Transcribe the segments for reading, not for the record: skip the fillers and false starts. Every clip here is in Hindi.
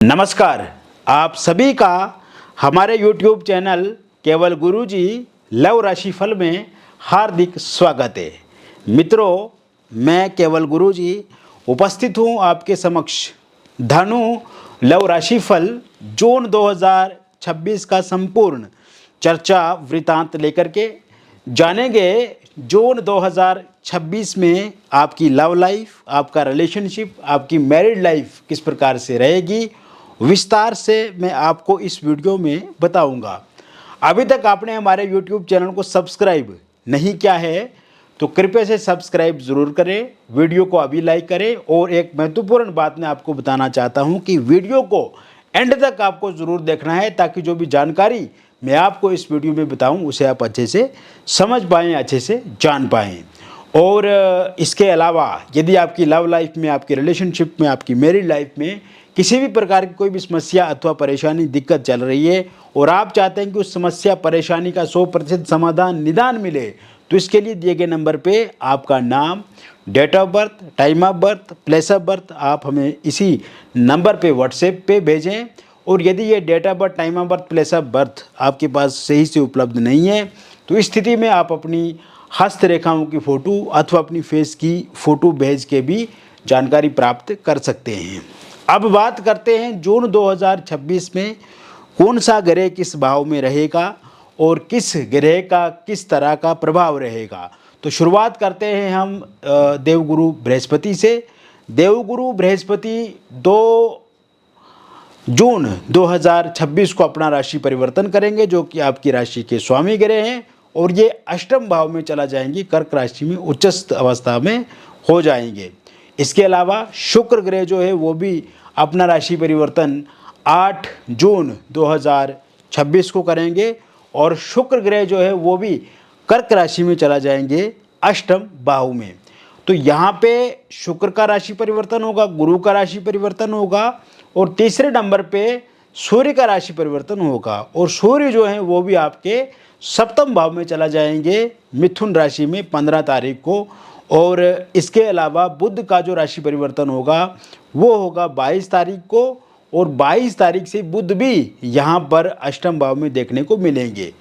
नमस्कार, आप सभी का हमारे YouTube चैनल केवल गुरुजी लव राशिफल में हार्दिक स्वागत है। मित्रों, मैं केवल गुरुजी उपस्थित हूँ आपके समक्ष धनु लव राशिफल जून 2026 का संपूर्ण चर्चा वृतांत लेकर के जानेंगे। जून 2026 में आपकी लव लाइफ, आपका रिलेशनशिप, आपकी मैरिड लाइफ किस प्रकार से रहेगी, विस्तार से मैं आपको इस वीडियो में बताऊंगा। अभी तक आपने हमारे YouTube चैनल को सब्सक्राइब नहीं किया है तो कृपया से सब्सक्राइब ज़रूर करें, वीडियो को अभी लाइक करें। और एक महत्वपूर्ण बात मैं आपको बताना चाहता हूं कि वीडियो को एंड तक आपको ज़रूर देखना है ताकि जो भी जानकारी मैं आपको इस वीडियो में बताऊं उसे आप अच्छे से समझ पाएँ, अच्छे से जान पाएँ। और इसके अलावा यदि आपकी लव लाइफ में, आपकी रिलेशनशिप में, आपकी मैरिड लाइफ में किसी भी प्रकार की कोई भी समस्या अथवा परेशानी, दिक्कत चल रही है और आप चाहते हैं कि उस समस्या परेशानी का 100% समाधान, निदान मिले, तो इसके लिए दिए गए नंबर पे आपका नाम, date of birth, time of birth, place of birth आप हमें इसी नंबर पे व्हाट्सएप पे भेजें। और यदि ये date of birth, time of birth, place of birth आपके पास सही से उपलब्ध नहीं है तो इस स्थिति में आप अपनी हस्तरेखाओं की फ़ोटो अथवा अपनी फेस की फ़ोटो भेज के भी जानकारी प्राप्त कर सकते हैं। अब बात करते हैं जून 2026 में कौन सा ग्रह किस भाव में रहेगा और किस ग्रह का किस तरह का प्रभाव रहेगा। तो शुरुआत करते हैं हम देवगुरु बृहस्पति से। देवगुरु बृहस्पति 2 जून 2026 को अपना राशि परिवर्तन करेंगे, जो कि आपकी राशि के स्वामी ग्रह हैं, और ये अष्टम भाव में चला जाएंगे, कर्क राशि में उच्चस्थ अवस्था में हो जाएंगे। इसके अलावा शुक्र ग्रह जो है वो भी अपना राशि परिवर्तन 8 जून 2026 को करेंगे और शुक्र ग्रह जो है वो भी कर्क राशि में चला जाएंगे अष्टम भाव में। तो यहाँ पे शुक्र का राशि परिवर्तन होगा, गुरु का राशि परिवर्तन होगा और तीसरे नंबर पे सूर्य का राशि परिवर्तन होगा। और सूर्य जो है वो भी आपके सप्तम भाव में चला जाएंगे, मिथुन राशि में 15 तारीख को। और इसके अलावा बुध का जो राशि परिवर्तन होगा वो होगा 22 तारीख को, और 22 तारीख से बुध भी यहाँ पर अष्टम भाव में देखने को मिलेंगे।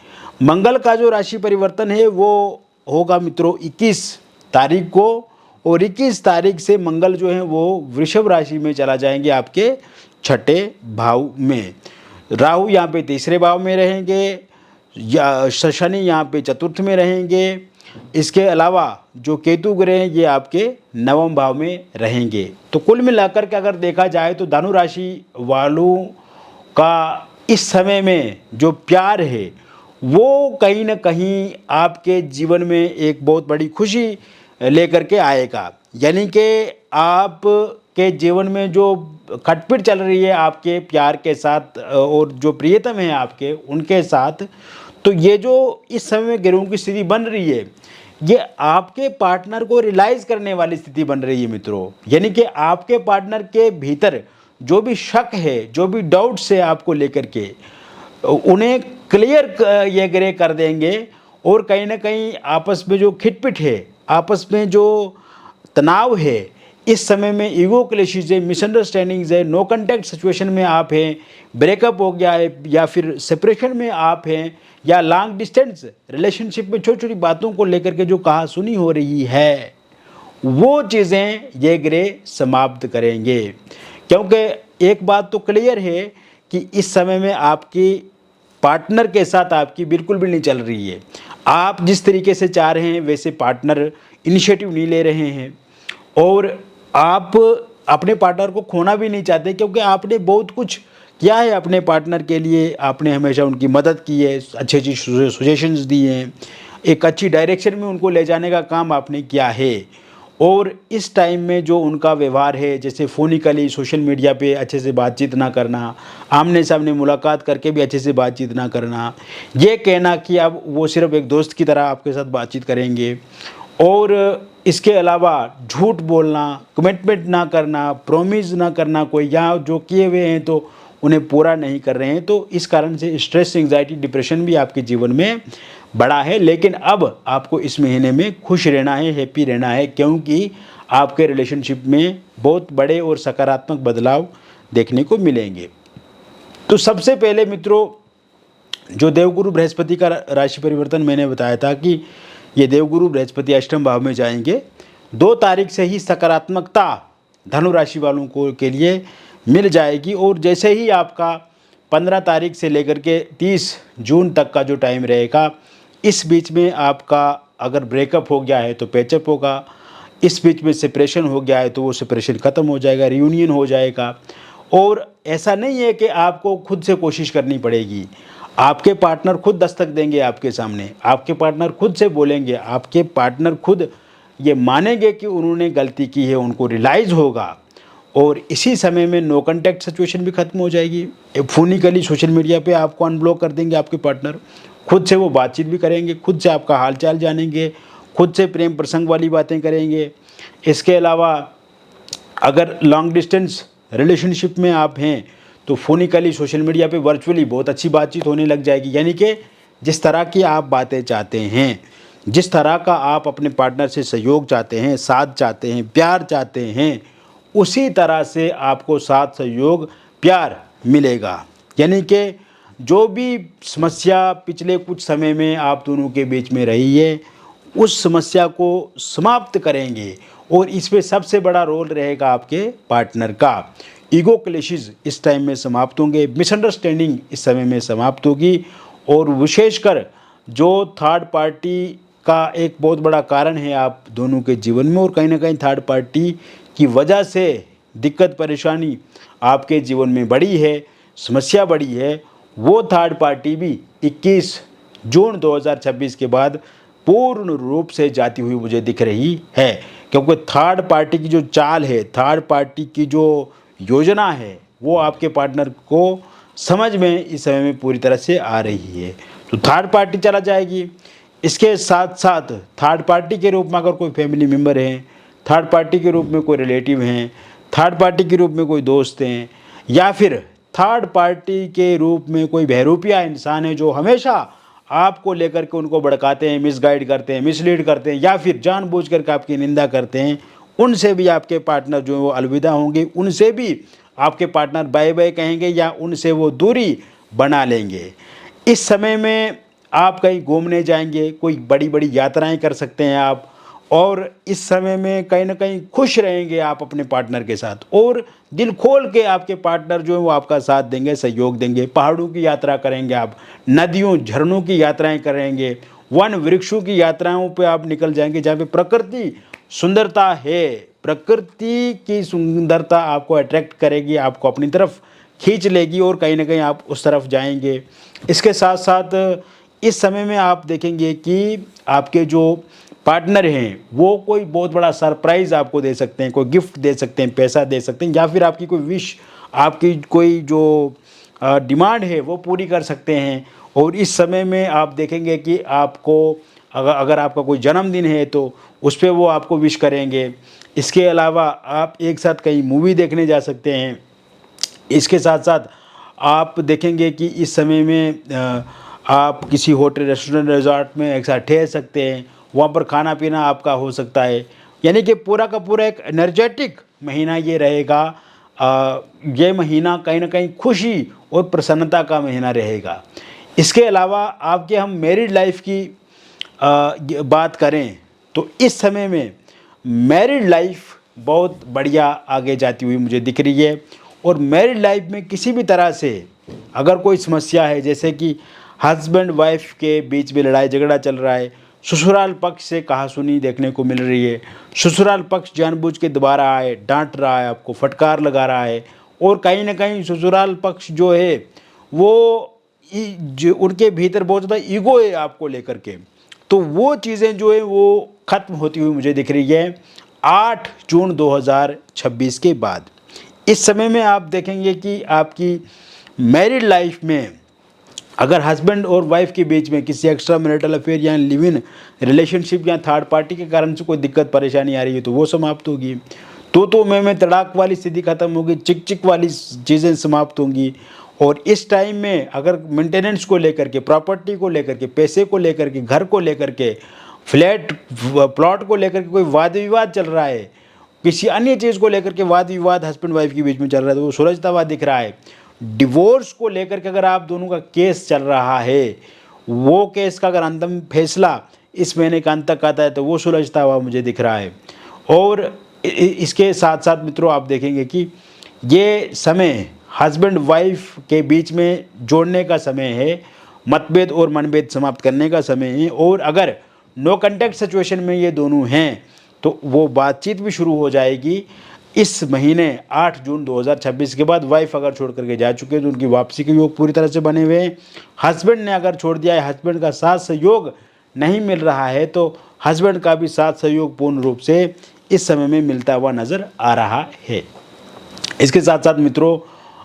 मंगल का जो राशि परिवर्तन है वो होगा मित्रों 21 तारीख को, और 21 तारीख से मंगल जो है वो वृषभ राशि में चला जाएंगे आपके छठे भाव में। राहु यहाँ पे तीसरे भाव में रहेंगे, या शनि यहाँ पे चतुर्थ में रहेंगे। इसके अलावा जो केतु ग्रह हैं ये आपके नवम भाव में रहेंगे। तो कुल मिलाकर के अगर देखा जाए तो धनु राशि वालों का इस समय में जो प्यार है वो कहीं ना कहीं आपके जीवन में एक बहुत बड़ी खुशी लेकर के आएगा। यानी कि आपके जीवन में जो खटपट चल रही है आपके प्यार के साथ और जो प्रियतम है आपके उनके साथ, तो ये जो इस समय में ग्रहों की स्थिति बन रही है ये आपके पार्टनर को रियलाइज़ करने वाली स्थिति बन रही है मित्रों। यानी कि आपके पार्टनर के भीतर जो भी शक है, जो भी डाउट्स है आपको लेकर के, उन्हें क्लियर ये ग्रह कर देंगे। और कहीं ना कहीं आपस में जो खिटपिट है, आपस में जो तनाव है, इस समय में ईगो क्लैशेस है, मिसअंडरस्टैंडिंग्स है, नो कॉन्टैक्ट सिचुएशन में आप हैं, ब्रेकअप हो गया है या फिर सेपरेशन में आप हैं, या लॉन्ग डिस्टेंस रिलेशनशिप में छोटी छोटी बातों को लेकर के जो कहा सुनी हो रही है वो चीज़ें ये ग्रह समाप्त करेंगे। क्योंकि एक बात तो क्लियर है कि इस समय में आपकी पार्टनर के साथ आपकी बिल्कुल भी नहीं चल रही है। आप जिस तरीके से चाह रहे हैं वैसे पार्टनर इनिशिएटिव नहीं ले रहे हैं, और आप अपने पार्टनर को खोना भी नहीं चाहते, क्योंकि आपने बहुत कुछ किया है अपने पार्टनर के लिए। आपने हमेशा उनकी मदद की है, अच्छी अच्छी सजेशंस दी हैं, एक अच्छी डायरेक्शन में उनको ले जाने का काम आपने किया है। और इस टाइम में जो उनका व्यवहार है, जैसे फ़ोनिकली सोशल मीडिया पे अच्छे से बातचीत ना करना, आमने सामने मुलाकात करके भी अच्छे से बातचीत ना करना, ये कहना कि अब वो सिर्फ एक दोस्त की तरह आपके साथ बातचीत करेंगे, और इसके अलावा झूठ बोलना, कमिटमेंट ना करना, प्रॉमिस ना करना कोई, या जो किए हुए हैं तो उन्हें पूरा नहीं कर रहे हैं। तो इस कारण से स्ट्रेस, एंग्जाइटी, डिप्रेशन भी आपके जीवन में बड़ा है। लेकिन अब आपको इस महीने में खुश रहना है, हैप्पी रहना है, क्योंकि आपके रिलेशनशिप में बहुत बड़े और सकारात्मक बदलाव देखने को मिलेंगे। तो सबसे पहले मित्रों, जो देवगुरु बृहस्पति का राशि परिवर्तन मैंने बताया था कि ये देवगुरु बृहस्पति अष्टम भाव में जाएंगे। 2 तारीख से ही सकारात्मकता धनु राशि वालों को के लिए मिल जाएगी, और जैसे ही आपका 15 तारीख से लेकर के 30 जून तक का जो टाइम रहेगा, इस बीच में आपका अगर ब्रेकअप हो गया है तो पैचअप होगा, इस बीच में सेपरेशन हो गया है तो वो सेपरेशन ख़त्म हो जाएगा, रियूनियन हो जाएगा। और ऐसा नहीं है कि आपको खुद से कोशिश करनी पड़ेगी, आपके पार्टनर खुद दस्तक देंगे आपके सामने, आपके पार्टनर खुद से बोलेंगे, आपके पार्टनर खुद ये मानेंगे कि उन्होंने गलती की है, उनको रियलाइज़ होगा। और इसी समय में नो कॉन्टैक्ट सिचुएशन भी ख़त्म हो जाएगी। फोनिकली सोशल मीडिया पे आपको अनब्लॉक कर देंगे आपके पार्टनर, खुद से वो बातचीत भी करेंगे, खुद से आपका हालचाल जानेंगे, खुद से प्रेम प्रसंग वाली बातें करेंगे। इसके अलावा अगर लॉन्ग डिस्टेंस रिलेशनशिप में आप हैं तो फोनिकली सोशल मीडिया पे वर्चुअली बहुत अच्छी बातचीत होने लग जाएगी। यानी कि जिस तरह की आप बातें चाहते हैं, जिस तरह का आप अपने पार्टनर से सहयोग चाहते हैं, साथ चाहते हैं, प्यार चाहते हैं, उसी तरह से आपको साथ, सहयोग, प्यार मिलेगा। यानी कि जो भी समस्या पिछले कुछ समय में आप दोनों के बीच में रही है, उस समस्या को समाप्त करेंगे। और इसमें सबसे बड़ा रोल रहेगा आपके पार्टनर का। ईगो क्लैशेस इस टाइम में समाप्त होंगे, मिसअंडरस्टैंडिंग इस समय में समाप्त होगी। और विशेषकर जो थर्ड पार्टी का एक बहुत बड़ा कारण है आप दोनों के जीवन में, और कहीं ना कहीं थर्ड पार्टी की वजह से दिक्कत परेशानी आपके जीवन में बढ़ी है, समस्या बढ़ी है, वो थर्ड पार्टी भी 21 जून 2026 के बाद पूर्ण रूप से जाती हुई मुझे दिख रही है। क्योंकि थर्ड पार्टी की जो चाल है, थर्ड पार्टी की जो योजना है, वो आपके पार्टनर को समझ में इस समय में पूरी तरह से आ रही है। तो थर्ड पार्टी चला जाएगी। इसके साथ साथ थर्ड पार्टी के रूप में अगर कोई फैमिली मेम्बर हैं, थर्ड पार्टी के रूप में कोई रिलेटिव हैं, थर्ड पार्टी के रूप में कोई दोस्त हैं, या फिर थर्ड पार्टी के रूप में कोई बहरूपिया इंसान है जो हमेशा आपको लेकर के उनको भड़काते हैं, मिसगाइड करते हैं, मिसलीड करते हैं, या फिर जानबूझ करके आपकी निंदा करते हैं, उनसे भी आपके पार्टनर जो वो अलविदा होंगे, उनसे भी आपके पार्टनर बाय बाय कहेंगे या उनसे वो दूरी बना लेंगे। इस समय में आप कहीं घूमने जाएंगे, कोई बड़ी बड़ी यात्राएं कर सकते हैं आप, और इस समय में कहीं ना कहीं खुश रहेंगे आप अपने पार्टनर के साथ, और दिल खोल के आपके पार्टनर जो है वो आपका साथ देंगे, सहयोग देंगे। पहाड़ों की यात्रा करेंगे आप, नदियों झरनों की यात्राएं करेंगे, वन वृक्षों की यात्राओं पे आप निकल जाएंगे जहाँ पे प्रकृति सुंदरता है। प्रकृति की सुंदरता आपको अट्रैक्ट करेगी, आपको अपनी तरफ खींच लेगी, और कहीं ना कहीं आप उस तरफ जाएंगे। इसके साथ साथ इस समय में आप देखेंगे कि आपके जो पार्टनर हैं वो कोई बहुत बड़ा सरप्राइज़ आपको दे सकते हैं, कोई गिफ्ट दे सकते हैं, पैसा दे सकते हैं, या फिर आपकी कोई विश, आपकी कोई जो डिमांड है वो पूरी कर सकते हैं। और इस समय में आप देखेंगे कि आपको अगर आपका कोई जन्मदिन है तो उस पर वो आपको विश करेंगे। इसके अलावा आप एक साथ कहीं मूवी देखने जा सकते हैं। इसके साथ साथ आप देखेंगे कि इस समय में आप किसी होटल, रेस्टोरेंट, रिजॉर्ट में एक साथ ठहर सकते हैं, वहाँ पर खाना पीना आपका हो सकता है। यानी कि पूरा का पूरा एक एनर्जेटिक महीना ये रहेगा। ये महीना कहीं ना कहीं खुशी और प्रसन्नता का महीना रहेगा। इसके अलावा आपके हम मैरिड लाइफ की बात करें तो इस समय में मैरिड लाइफ बहुत बढ़िया आगे जाती हुई मुझे दिख रही है। और मैरिड लाइफ में किसी भी तरह से अगर कोई समस्या है, जैसे कि हस्बैंड वाइफ के बीच में लड़ाई झगड़ा चल रहा है, ससुराल पक्ष से कहासुनी देखने को मिल रही है, ससुराल पक्ष जानबूझ के दोबारा आए, डांट रहा है, आपको फटकार लगा रहा है, और कहीं ना कहीं ससुराल पक्ष जो है वो जो उनके भीतर बहुत ज़्यादा ईगो है आपको लेकर के, तो वो चीज़ें जो है वो ख़त्म होती हुई मुझे दिख रही है 8 जून 2026 के बाद। इस समय में आप देखेंगे कि आपकी मैरिड लाइफ में अगर हस्बैंड और वाइफ के बीच में किसी एक्स्ट्रा मैरिटल अफेयर या लिव इन रिलेशनशिप या थर्ड पार्टी के कारण से कोई दिक्कत परेशानी आ रही है तो वो समाप्त होगी। तो मैं तड़ाक वाली स्थिति खत्म होगी, चिक चिक वाली चीज़ें समाप्त होंगी। और इस टाइम में अगर मेंटेनेंस को लेकर के, प्रॉपर्टी को लेकर के, पैसे को लेकर के, घर को लेकर के, फ्लैट प्लॉट को लेकर के कोई वाद विवाद चल रहा है, किसी अन्य चीज़ को लेकर के वाद विवाद हस्बैंड वाइफ के बीच में चल रहा है तो वो सुलझता हुआ दिख रहा है। डिवोर्स को लेकर के अगर आप दोनों का केस चल रहा है, वो केस का अगर अंतिम फैसला इस महीने का अंत तक आता है तो वो सुलझता हुआ मुझे दिख रहा है। और इसके साथ साथ मित्रों आप देखेंगे कि ये समय हस्बैंड वाइफ के बीच में जोड़ने का समय है, मतभेद और मनभेद समाप्त करने का समय है। और अगर नो कॉन्टैक्ट सिचुएशन में ये दोनों हैं तो वो बातचीत भी शुरू हो जाएगी इस महीने 8 जून 2026 के बाद। वाइफ अगर छोड़ करके जा चुके हैं तो उनकी वापसी के योग पूरी तरह से बने हुए हैं। हस्बैंड ने अगर छोड़ दिया है, हस्बैंड का साथ सहयोग नहीं मिल रहा है तो हस्बैंड का भी साथ सहयोग पूर्ण रूप से इस समय में मिलता हुआ नज़र आ रहा है। इसके साथ साथ मित्रों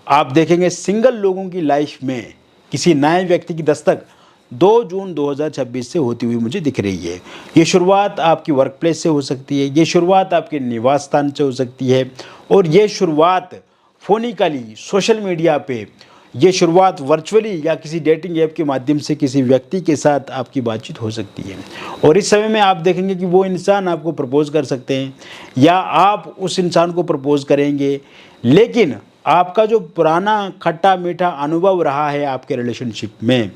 आप देखेंगे सिंगल लोगों की लाइफ में किसी नए व्यक्ति की दस्तक 2 जून 2026 से होती हुई मुझे दिख रही है। ये शुरुआत आपकी वर्क प्लेस से हो सकती है, ये शुरुआत आपके निवास स्थान से हो सकती है और ये शुरुआत फोनिकली सोशल मीडिया पे, ये शुरुआत वर्चुअली या किसी डेटिंग ऐप के माध्यम से किसी व्यक्ति के साथ आपकी बातचीत हो सकती है। और इस समय में आप देखेंगे कि वो इंसान आपको प्रपोज़ कर सकते हैं या आप उस इंसान को प्रपोज़ करेंगे, लेकिन आपका जो पुराना खट्टा मीठा अनुभव रहा है आपके रिलेशनशिप में,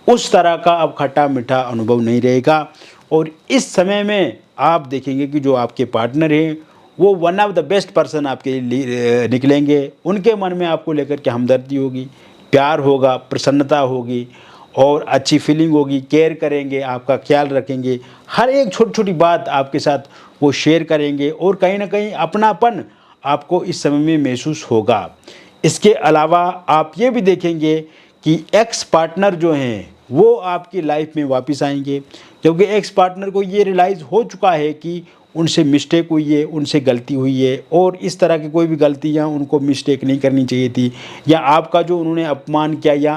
उस तरह का अब खट्टा मीठा अनुभव नहीं रहेगा। और इस समय में आप देखेंगे कि जो आपके पार्टनर हैं वो one of the best person आपके लिए निकलेंगे। उनके मन में आपको लेकर के हमदर्दी होगी, प्यार होगा, प्रसन्नता होगी और अच्छी फीलिंग होगी, केयर करेंगे, आपका ख्याल रखेंगे, हर एक छोटी छोटी बात आपके साथ वो शेयर करेंगे और कहीं ना कहीं अपनापन आपको इस समय में महसूस होगा। इसके अलावा आप ये भी देखेंगे कि एक्स पार्टनर जो हैं वो आपकी लाइफ में वापस आएंगे, क्योंकि एक्स पार्टनर को ये रियलाइज़ हो चुका है कि उनसे मिस्टेक हुई है, उनसे गलती हुई है और इस तरह की कोई भी गलतियाँ उनको मिस्टेक नहीं करनी चाहिए थी, या आपका जो उन्होंने अपमान किया या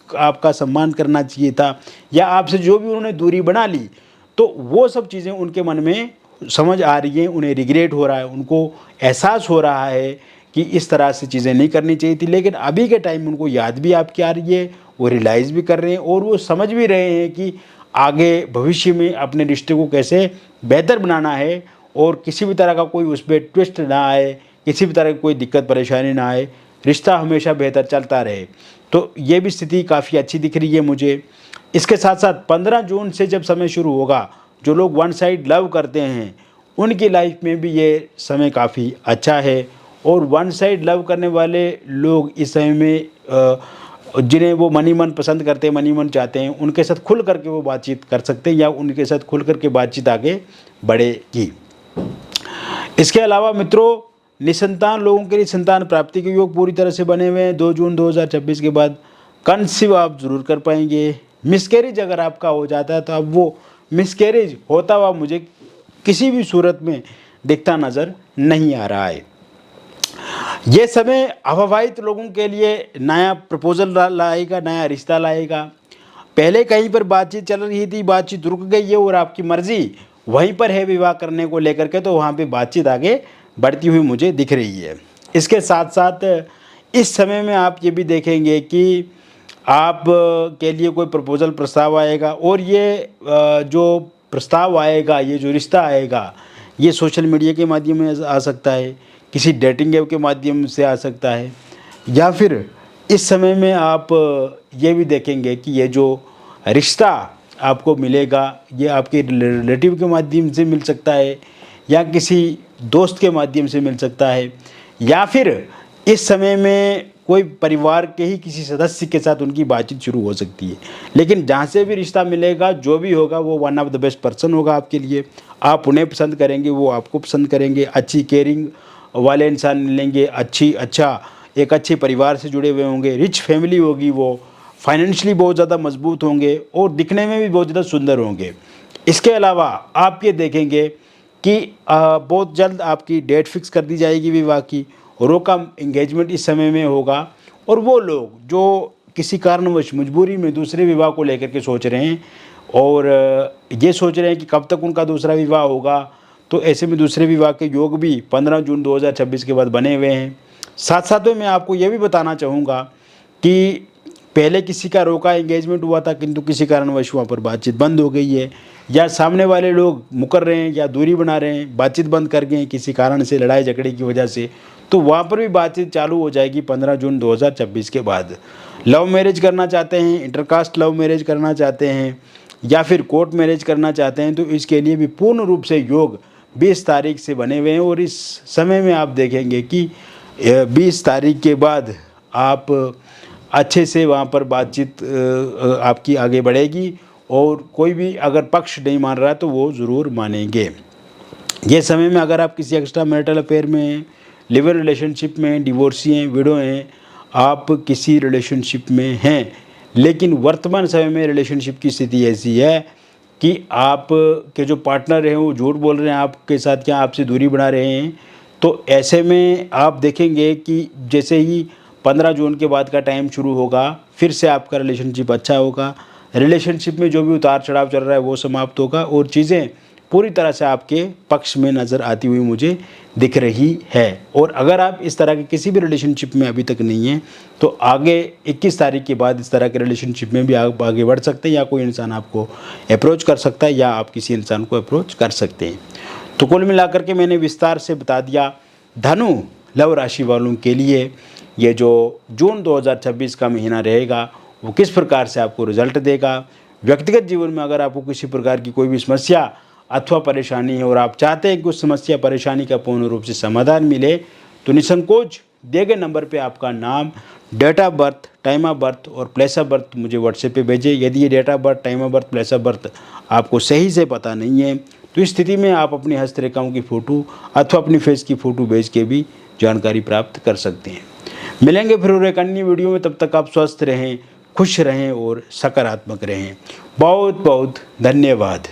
आपका सम्मान करना चाहिए था, या आपसे जो भी उन्होंने दूरी बना ली, तो वो सब चीज़ें उनके मन में समझ आ रही हैं, उन्हें रिग्रेट हो रहा है, उनको एहसास हो रहा है कि इस तरह से चीज़ें नहीं करनी चाहिए थी। लेकिन अभी के टाइम उनको याद भी आपकी आ रही है, वो रियलाइज़ भी कर रहे हैं और वो समझ भी रहे हैं कि आगे भविष्य में अपने रिश्ते को कैसे बेहतर बनाना है और किसी भी तरह का कोई उस पर ट्विस्ट ना आए, किसी भी तरह की कोई दिक्कत परेशानी ना आए, रिश्ता हमेशा बेहतर चलता रहे। तो ये भी स्थिति काफ़ी अच्छी दिख रही है मुझे। इसके साथ साथ 15 जून से जब समय शुरू होगा, जो लोग वन साइड लव करते हैं उनकी लाइफ में भी ये समय काफ़ी अच्छा है। और वन साइड लव करने वाले लोग इस समय में जिन्हें वो मनी मन पसंद करते हैं, मनी मन चाहते हैं, उनके साथ खुल करके वो बातचीत कर सकते हैं या उनके साथ खुल करके बातचीत आगे बढ़ेगी। इसके अलावा मित्रों निसंतान लोगों के लिए संतान प्राप्ति के योग पूरी तरह से बने हुए हैं। 2 जून 2026 के बाद कंसीव आप ज़रूर कर पाएंगे। मिसकैरेज अगर आपका हो जाता है तो अब वो मिसकैरेज होता हुआ मुझे किसी भी सूरत में दिखता नज़र नहीं आ रहा है। ये समय अविवाहित लोगों के लिए नया प्रपोजल लाएगा, नया रिश्ता लाएगा। पहले कहीं पर बातचीत चल रही थी, बातचीत रुक गई है और आपकी मर्जी वहीं पर है विवाह करने को लेकर के, तो वहाँ पे बातचीत आगे बढ़ती हुई मुझे दिख रही है। इसके साथ साथ इस समय में आप ये भी देखेंगे कि आप के लिए कोई प्रपोजल प्रस्ताव आएगा और ये जो प्रस्ताव आएगा, ये जो रिश्ता आएगा, ये सोशल मीडिया के माध्यम में आ सकता है, किसी डेटिंग ऐप के माध्यम से आ सकता है, या फिर इस समय में आप ये भी देखेंगे कि ये जो रिश्ता आपको मिलेगा ये आपके रिलेटिव के माध्यम से मिल सकता है या किसी दोस्त के माध्यम से मिल सकता है, या फिर इस समय में कोई परिवार के ही किसी सदस्य के साथ उनकी बातचीत शुरू हो सकती है। लेकिन जहाँ से भी रिश्ता मिलेगा, जो भी होगा, वो one of the best person होगा आपके लिए। आप उन्हें पसंद करेंगे, वो आपको पसंद करेंगे, अच्छी केयरिंग वाले इंसान मिलेंगे, एक अच्छे परिवार से जुड़े हुए होंगे, रिच फैमिली होगी, वो फाइनेंशियली बहुत ज़्यादा मजबूत होंगे और दिखने में भी बहुत ज़्यादा सुंदर होंगे। इसके अलावा आप ये देखेंगे कि बहुत जल्द आपकी डेट फिक्स कर दी जाएगी विवाह की, और का एंगेजमेंट इस समय में होगा। और वो लोग जो किसी कारणवश मजबूरी में दूसरे विवाह को लेकर के सोच रहे हैं और ये सोच रहे हैं कि कब तक उनका दूसरा विवाह होगा, तो ऐसे में दूसरे विवाह के योग भी 15 जून 2026 के बाद बने हुए हैं। साथ साथ में मैं आपको ये भी बताना चाहूँगा कि पहले किसी का रोका एंगेजमेंट हुआ था किंतु किसी कारणवश वहाँ पर बातचीत बंद हो गई है, या सामने वाले लोग मुकर रहे हैं या दूरी बना रहे हैं, बातचीत बंद कर गए हैं किसी कारण से, लड़ाई झगड़े की वजह से, तो वहाँ पर भी बातचीत चालू हो जाएगी 15 जून 2026 के बाद। लव मैरिज करना चाहते हैं, इंटरकास्ट लव मैरिज करना चाहते हैं या फिर कोर्ट मैरिज करना चाहते हैं, तो इसके लिए भी पूर्ण रूप से योग 20 तारीख से बने हुए हैं। और इस समय में आप देखेंगे कि 20 तारीख के बाद आप अच्छे से वहाँ पर बातचीत आपकी आगे बढ़ेगी, और कोई भी अगर पक्ष नहीं मान रहा है तो वो ज़रूर मानेंगे। ये समय में अगर आप किसी एक्स्ट्रा मैरिटल अफेयर में हैं, लिव इन रिलेशनशिप में, डिवोर्सी हैं, विडो हैं, आप किसी रिलेशनशिप में हैं, लेकिन वर्तमान समय में रिलेशनशिप की स्थिति ऐसी है कि आप के जो पार्टनर हैं वो झूठ बोल रहे हैं आपके साथ, क्या आपसे दूरी बना रहे हैं, तो ऐसे में आप देखेंगे कि जैसे ही 15 जून के बाद का टाइम शुरू होगा, फिर से आपका रिलेशनशिप अच्छा होगा। रिलेशनशिप में जो भी उतार चढ़ाव चल रहा है वो समाप्त होगा, और चीज़ें पूरी तरह से आपके पक्ष में नज़र आती हुई मुझे दिख रही है। और अगर आप इस तरह के किसी भी रिलेशनशिप में अभी तक नहीं हैं, तो आगे 21 तारीख के बाद इस तरह के रिलेशनशिप में भी आप आगे बढ़ सकते हैं, या कोई इंसान आपको अप्रोच कर सकता है या आप किसी इंसान को अप्रोच कर सकते हैं। तो कुल मिलाकर के मैंने विस्तार से बता दिया धनु लव राशि वालों के लिए ये जो जून 2026 का महीना रहेगा वो किस प्रकार से आपको रिजल्ट देगा। व्यक्तिगत जीवन में अगर आपको किसी प्रकार की कोई भी समस्या अथवा परेशानी है और आप चाहते हैं कि उस समस्या परेशानी का पूर्ण रूप से समाधान मिले, तो निसंकोच दिए गए नंबर पे आपका नाम, date of birth, time of birth और प्लेस ऑफ बर्थ मुझे व्हाट्सएप पे भेजें। यदि ये date of birth, time of birth, place of birth आपको सही से पता नहीं है, तो इस स्थिति में आप अपनी हस्तरेखाओं की फ़ोटो अथवा अपनी फेस की फ़ोटो भेज के भी जानकारी प्राप्त कर सकते हैं। मिलेंगे फिर एक अन्य वीडियो में, तब तक आप स्वस्थ रहें, खुश रहें और सकारात्मक रहें। बहुत बहुत धन्यवाद।